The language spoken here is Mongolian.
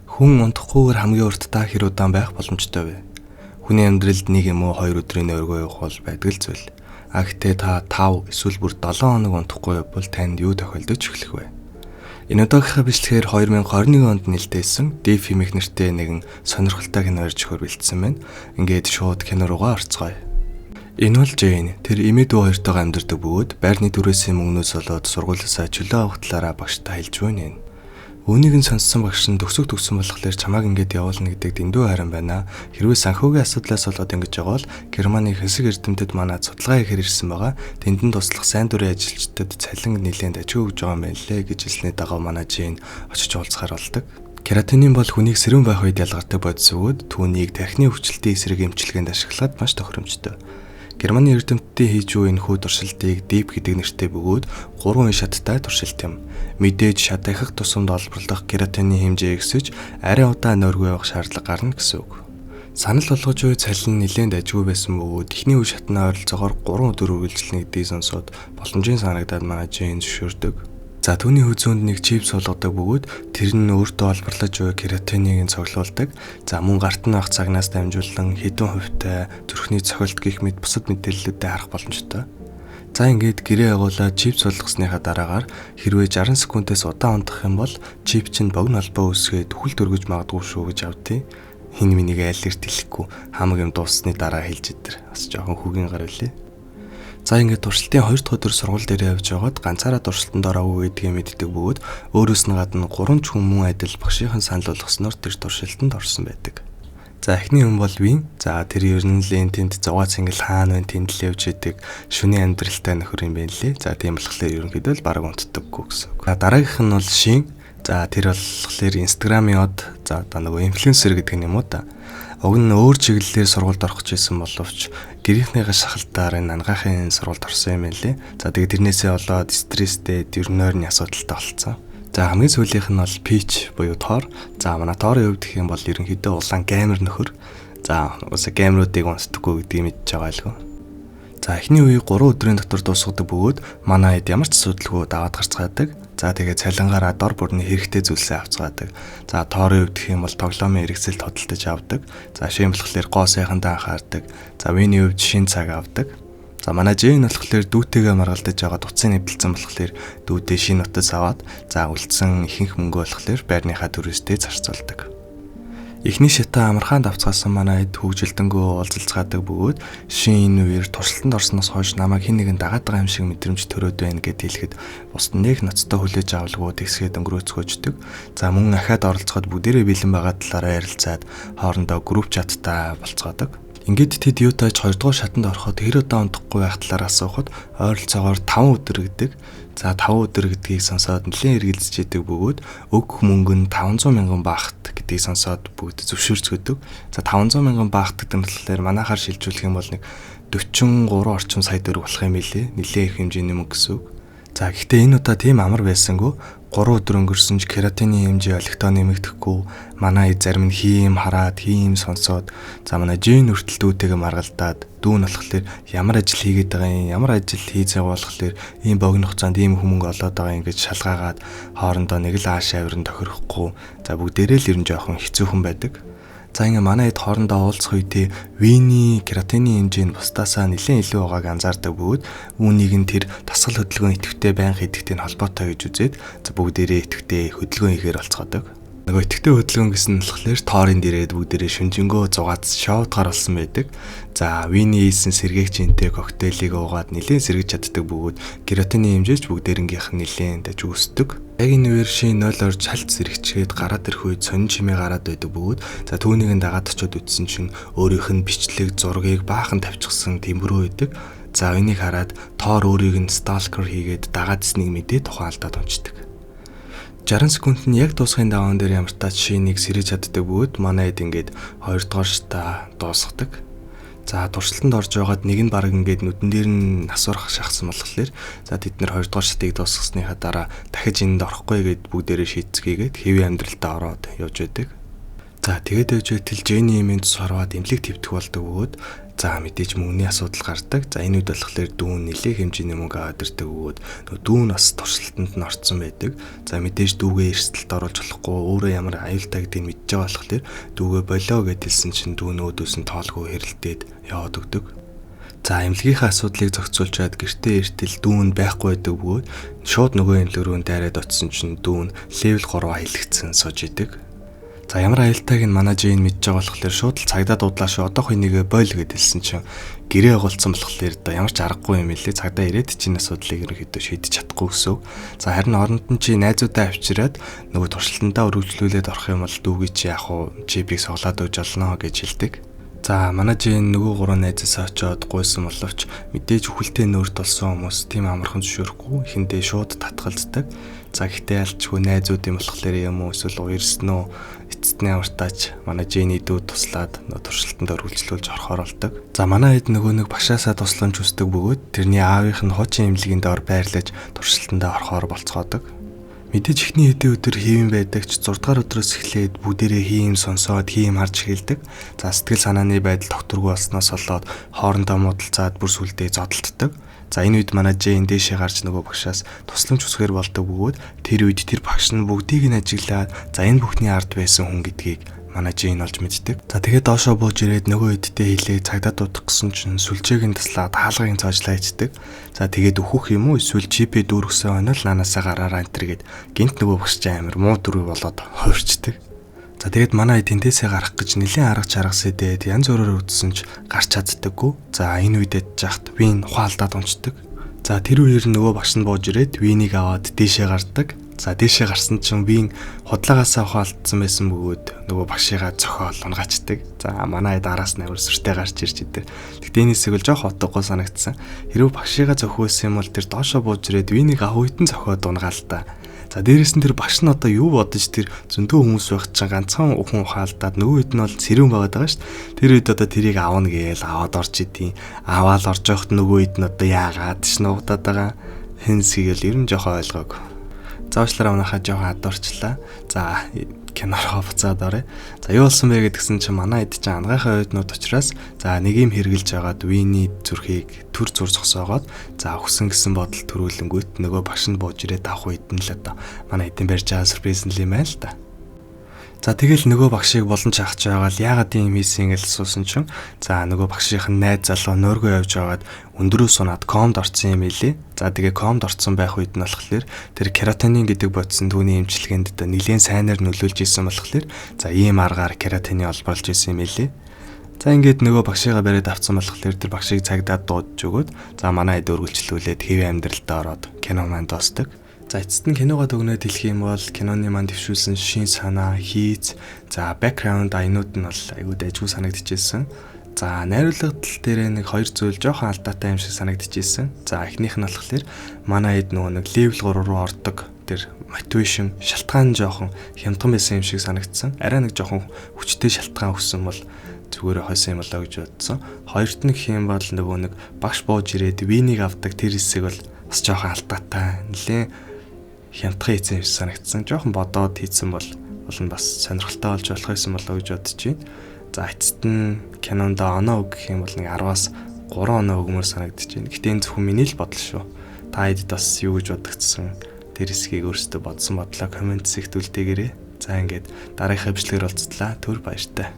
Хүн унтахгүйгээр хамгийн урт та хэр удаан байх боломжтой вэ? Хүний амьдралд 1 юм уу 2 өдрийн өргөө явах бол байдаг л зүйл. Гэхдээ та 5 эсвэл бүр 7 хоног унтахгүй бол танд юу тохиолдож эхлэх вэ? Энэ удаагийнхаа бичлэгээр 2021 онд нэлээдсэн Deep Fimik нэртэй нэгэн сонирхолтой кино ирж хөрвөлдсөн байна. Ингээд шууд кино руугаа орцгоё. Энэ бол Jane. Тэр эмээ дүү хоёртойгоо амьдардаг бөгөөд байрны түрээсийн мөнгнөөс болоод сургуулиасаа чөлөө авах талаараа багштай хэлж байна. Үүнийг нь сонссон багш нь төгсөх төгсөн болохоор чамааг ингээд явуулна гэдэг дэндүү харин байна. Хэрвээ санхүүгийн асуудлаас болоод ингэж байгаа бол Германы хэсэг эрдэмтэд манад судалгаа хийхээр ирсэн байгаа. Тэнд нь туслах сайн дурын ажилчдад цалин нэлээд ажиг өгж байгаа юм байна лээ гэж хэлснээр дагав манай Jane очиж уулзахаар болдог. Кератинин бол хүнийг сэрүүн байх үед ялгардаг бодис өгөөд түүнийг тархины өвчлөлтийн эсрэг эмчилгээнд ашиглахад маш тохиромжтой. Германы эрдэмтдийн хийж буй энэхүү туршилтыг Deep гэдэг нэртэй бөгөөд 3 шаттай туршилт юм. Мэдээж шат дахих тусамд олборлох кератины хэмжээ өсөж арай удаан өргөө явах шаардлага гарна гэсэн үг. Санал болгож буй цалин нэлээд ажгүй байсан бөгөөд эхний үе шатны ойролцоогоор 3 өдөр үргэлжлэнэ гэдгийг сонсоод боломжийн санагдаад манай Jane зөвшөөрдөг. За түүний хözөөнд нэг чипс болгодог бөгөөд тэр нь өөртөө олборлож буй кератиныг цоглуулдаг. За мөн гарт нь авах цагнаас дамжуулан хэдэн хувьтай зүрхний цохилт гэх мэт бусад мэдээллүүдэд харах боломжтой. За ингээд гэрээ агуулаад чипс болгосныхаа дараагаар хэрвээ 60 секундээс удаан унтах юм бол чип чинь богино холбоо үүсгээд хүлт өргөж магадгүй шүү гэж авдیں۔ Хин минийг айлэрт хэлэхгүй хамаг юм дууссаны дараа хэлж идэр. Бас жоохон хүүгийн гар үлээ. За ингээд туршилтын 2 дахь өдөр сургууль дээр явж байгаад ганцаараа туршилтанд ороогүй гэдгийг мэддэг бөгөөд өөрөөс нь гадна 3 ч хүмүүн адил багшийн санал болгосноор тэр туршилтанд орсон байдаг. За эхний хүн бол Вин. За тэр ер нь лентинд зугаа цэнгэл хаана вэ тэнд л явж идэг шүний амьдралтай нөхөр юм байна лээ. За тийм болохоор ерөнхийдөө л бараг унтдаггүй гэсэн үг. Дараагийнх нь бол Шин. За тэр болохоор Instagram-ийн од за одоо нөгөө инфлюенсер гэдэг юм уу та. Уг нь өөр чиглэлээр сургуульд орох гэсэн боловч гэрийнхнийхээ шахалтаар энэ ангаахын сургуульд орсон юм байна лээ. За тэгээд тэрнээсээ болоод стресстэй, нойрны асуудалтай болцсон. За хамгийн сүүлийнх нь бол Peach буюу Thor. За манай Thor-ын хувьд гэх юм бол ерөнхийдөө улаан геймер нөхөр. За уусаа геймеруудыг унтдаггүй гэдгийг мэдж байгаа байлгүй. За эхний үеийг 3 өдрийн дотор дуусгадаг бөгөөд манай хэд ямар ч асуудалгүй даваад гарцгаадаг. За тэгээ цалингаараа дор бүрний хэрэгтэй зүйлсээ авцгаадаг. За Thor-ын хувьд гэх юм бол тоглоомын хэрэгсэлд хөдөлж авдаг. За Shin болохоор гоо сайхандаа анхаардаг. За Winnie хувьд шин цаг авдаг. За манай Jane болохоор дүүтэйгээ маргалдаж байгаа утсын нэвтэлцэн болохоор дүүдээ шинэ утас аваад за үлдсэн ихэнх мөнгө болохоор байрныхаа төрөөсдөө зарцуулдаг. Эхний шатаа амархан давцгаасан манай хэд хөгжилтэнгөө уулзалцгаадаг бөгөөд Шин үеэр туршилтанд орсноос хойш намайг хэн нэгэн дагаад байгаа юм шиг мэдрэмж төрөөд байна гэд хэлэхэд бусд нэг ноцтой хүлээж авалгүй тэгсгээд өнгөрөөцгөөждөг. За мөн ахаад оролцоход бүгдээрээ бэлэн байгаа талаараа ярилцаад хоорондоо групп чаттай болцгоодог. Ингээд тэд юутайч 2 дугаар шатанд ороход хэр удаан унтахгүй байх талаар асуухад ойролцоогоор 5 өдөр гэдэг. За 5 өдөр гэдгийг сонсоод нэлээд эргэлзэж идэг бөгөөд өгөх мөнгө нь 500 мянган баахт гэдгийг сонсоод бүгд зөвшөөрцгөөдөг. За 500 мянган баахт гэдэг нь болохоор манайхаар шилжүүлэх юм бол нэг 43 орчим сая төгрөг болох юм билээ. Нэлээд их хэмжээний мөнгө гэсэн үг. За гэхдээ энэ удаа тийм амар байсангүй 3 өдөр өнгөрсөн ч кератины хэмжээ олигтой нэмэгдэхгүй манай зарим нь хийм хараад хийм сонсоод за манай Jane хүртэл дүүтэйгээ маргалдаад дүү нь болохоор ямар ажил хийгээд байгаа юм ямар ажил хийж байгаа болохоор ийм богино хугацаанд ийм хүмүүнг олоод байгаа юм гэж шалгаагаад хоорондоо нэг л ааш авирн тохирохгүй за бүгдээрээ л ер нь жоохон хэцүүхэн байдаг. За ингээ манай хэд хоорондоо уулзах үедээ Winnie кератины хэмжээ нь бусдаасаа нэлээд илүү байгааг анзаардаг бөгөөд үүнийг нь тэр дасгал хөдөлгөөн идэвхтэй байнга хийдэгтэй холбоотой гэж үзээд за бүгдээрээ идэвхтэй хөдөлгөөн хийхээр болцгоодог. Нөгөө идэвхтэй хөдөлгөөн гэсэн нь болохоор Thor-ын дээрээ бүгдээрээ шүнжэнгөө зугаац шоудгаар болсон байдаг. За Winnie хийсэн сэргээгчинтэй коктейлийг уугаад нэлээд сэргэж чаддаг бөгөөд кератины хэмжээч бүгдээрнгийнх нь нэлээд дэж өсдөг. Яг энэ үеэр Шин 0 орж халт сэрэгчгээд гараад ирэх үед сонин чимээ гараад байдаг бөгөөд за түүнийг нь дагаад очиод үтсэн чинь өөрийнх нь бичлэг зургийг баахан тавьчихсан тэмбэрүү байдаг. За энийг хараад Thor өөрийг нь stalker хийгээд дагаадсныг мэдээ тухайн алдаад унцдаг. 60 секунд нь яг дуусгын даваан дээр ямар тач Шинийг сэрэж чаддаг бөгөөд манай хэд ингээд 2 дугаар шатаа дуусгадаг. За туршилтанд орж байгаад нэг нь баг ингээд нүдэн дээр нь асуурах шахсан болохоор за тэд нэр 2 дугаар шатыг дуусгасныхаа дараа дахиж энд орохгүй гэд бүгдээрээ шийдцгээгээд хэвийн амьдралтаа ороод явж байдаг. За тэгээд ээж байтал Женни эмийн цус хараад эмнэлэг твтэх болдог бөгөөд за мэдээж мөнгөний асуудал гардаг. За энэ үед болохоор дүүн нэлээд хэмжээний мөнгө аваад ирдэг бөгөөд дүүн бас туршилтанд нь орцсон байдаг. За мэдээж дүүгээ эрсдэлд оруулж болохгүй өөрөө ямар аюултай гэдгийг мэдж байгаа болохоор дүүгээ болоо гэд хэлсэн чинь дүүн өөдөөс нь тоолгүй хэрэлдээд яваад өгдөг. За эмнэлгийнхаа асуудлыг зохицуулчаад гэртээ иртэл дүүн байхгүй байдаг бөгөөд шууд нөгөө эмнэлэг рүү дайраад очисон чинь дүүн левел 3 аялагдсан сууж идэг. За ямар аюултайг нь манай Жэйн мэдж байгаа болохоор шууд л цагдаа дуудлаа шүү одоо хөнийгээ бойл гэд хэлсэн чинь гэрээ голцсон болохоор одоо ямар ч аргагүй юм илээ цагдаа ирээд чинь асуудлыг ерөнхийдөө шийдэж чадахгүй гэсэн. За харин оронд нь чи найзуудаа авчираад нөгөө туршилтандаа өргөжлүүлээд орох юм бол дүүгээ чи яах вэ? Чипийг соглоод өгж олно гэж хэлдэг. За манай Жэйн нөгөө гурван найзаасаа очиод гуйсан боловч мэдээж үхэлтэй нөөрт болсон хүмүүс тийм амархан зөвшөөрөхгүй ихэндээ шууд татгалздаг. За гэхдээ алчгүй найзууд юм болохоор юм уу эсвэл уярсноо эцэстний амартаач манай Жэйний дүүд туслаад туршилтанд өргөлжлүүлж орохоор болдог. За манай хэд нөгөө нэг багшаасаа тусламж хүсдэг бөгөөд тэрний аавынх нь хуучин эмнэлгийн доор байрлаж туршилтандаа орохоор болцгоодог. Мэдээж ихний хэдэн өдөр хийвэн байдаг ч 6 дугаар өдрөөс эхлээд бүгдээрээ хийм сонсоод хийм харж эхэлдэг. За сэтгэл санааны байдал тогтворгүй болсноос болоод хоорондоо муудалцаад бүр сүлдээ зодтолддог. За энэ үед манай Жэйн дээшээ гарч нөгөө багшаас тусламж хүсгээр болдог бөгөөд тэр үед тэр багш нь бүгдийг нь ажиглаад за энэ бүхний ард байсан хүн гэдгийг манай Жэйн олж мэддэг. За тэгээд доошоо бууж ирээд нөгөө хэдтэй хилээ цагдаа дуудах гэсэн чинь сүлжээг нь таслаад хаалгыг цоожлаа ичдэг. За тэгээд өөхөх юм уу эсвэл чипээ дүүргсэн онол нанаасаа гараараа энтер гэд гинт нөгөө багш амир муу дөрөв болоод хуурчдаг. За тэгээд манай тэнтээсээ гарах гэж нэлээд арга чаргас идээд янз бүрээр үтсэн ч гарч чаддаггүй. За энэ үедээ жахт вин ухаалдаад унцдаг. За тэр үеэр нөгөө багш нь бууж ирээд винийг аваад дээшээ гардаг. За дээшээ гарсан чинь вин худлагаасаа ухаалдсан байсан бөгөөд нөгөө багшигаа цохиол унгачдаг. За манай араас нь амар сүртэй гарч ирж идэв. Тэгтээ энэсийг л жоох утгагүй санагдсан. Хэрвээ багшигаа зохиосон юм бол тэр доошоо бууж ирээд винийг авахуйтан цохиод унгаал та. За дээрэс нь тэр багш нь одоо юу бодож тэр зөндөө хүмүүс байх чинь ганцхан хүн ухаалдаад нөгөө хэд нь бол сэрүүн байгаад байгаа шүү дээ. Тэр үед одоо тэрийг аавна гээл аваад орж идэв. Аваад орж явахт нөгөө хэд нь одоо яагаад ч нуугдаад байгаа. Хэнсгээл ер нь жоох ойлгоогүй. Заашлаараа унахаа жоох адуурчлаа. За кинороо буцаад орё. За юу болсон бэ гэдгсэн чинь манай хэд чинь ангайхаа ойднууд учраас за нэг юм хэрглэж байгаад виний зүрхийг төр зур зогсоогоод за өгсөн гэсэн бодол төрүүлэнгүүт нөгөө багш нь бууж ирээд авах үед нь л одоо манай хэдэн барьж байгаа сюрприз нь юм байна л да. За тэгэл нөгөө багшийг болон чахаж байгаа л яагаад юм хийсэн гэж асуусан чинь за нөгөө багшийнх нь найз залуу нөөргөө явж байгаад өндөрөө сунаад комд орсон юм билий. За тэгээ комд орсон байх үед нь болохоор тэр кератинин гэдэг бодсон түүний эмчилгээнд нэлээд сайнаар нөлөөлж исэн болохоор за ийм аргаар кератины олборлж исэн юм билий. За ингээд нөгөө багшигаа бариад авсан болохоор тэр багшийг цагдаад дуудаж өгөөд за манай хэд өргөлжлүүлээд хэвэн амьдралтаа ороод кино маань дуусдаг. За эцэст нь киногоо дүгнээд хэлэх юм бол киноны маань дэвшүүлсэн шин санаа, хийц, за бэкграунд аянууд нь бол айгүй дайггүй санагдчихсэн. За найруулга тал дээр нэг хоёр зүйл жоохон алдаатай юм шиг санагдчихсэн. За эхнийх нь болохоор манай хэд нөгөө нэг левел 3 руу ордог. Тэр мотивашн шалтгаан жоохон хямдхан байсан юм шиг санагдсан. Арай нэг жоохон хүчтэй шалтгаан өгсөн бол зүгээр хойсон юм болоо гэж бодсон. Хоёрт нь гэх юм бол нөгөө нэг багш бууж ирээд винийг авдаг тэр хэсэг бол бас жоохон алдаатай. Нэлээ хямдхан хийсэн юм шиг санагдсан. Жоохон бодоод хийсэн бол бас сонирхолтой болж болох байсан болоо гэж бодож байна. За эцэст нь кинонд оноо үг гэх юм бол нэг 10-аас 3 оноо өгмөр санагдаж байна. Гэтэ энэ зөвхөн миний л бодол шүү. Та хэд бас юу гэж бодогдсон тэр хэсгийг өөрсдөө бодсон бодлоо комент сэхтүүлдээгээрэй. За ингээд дараагийн бичлэгээр уулзтлаа. Түр баяртай.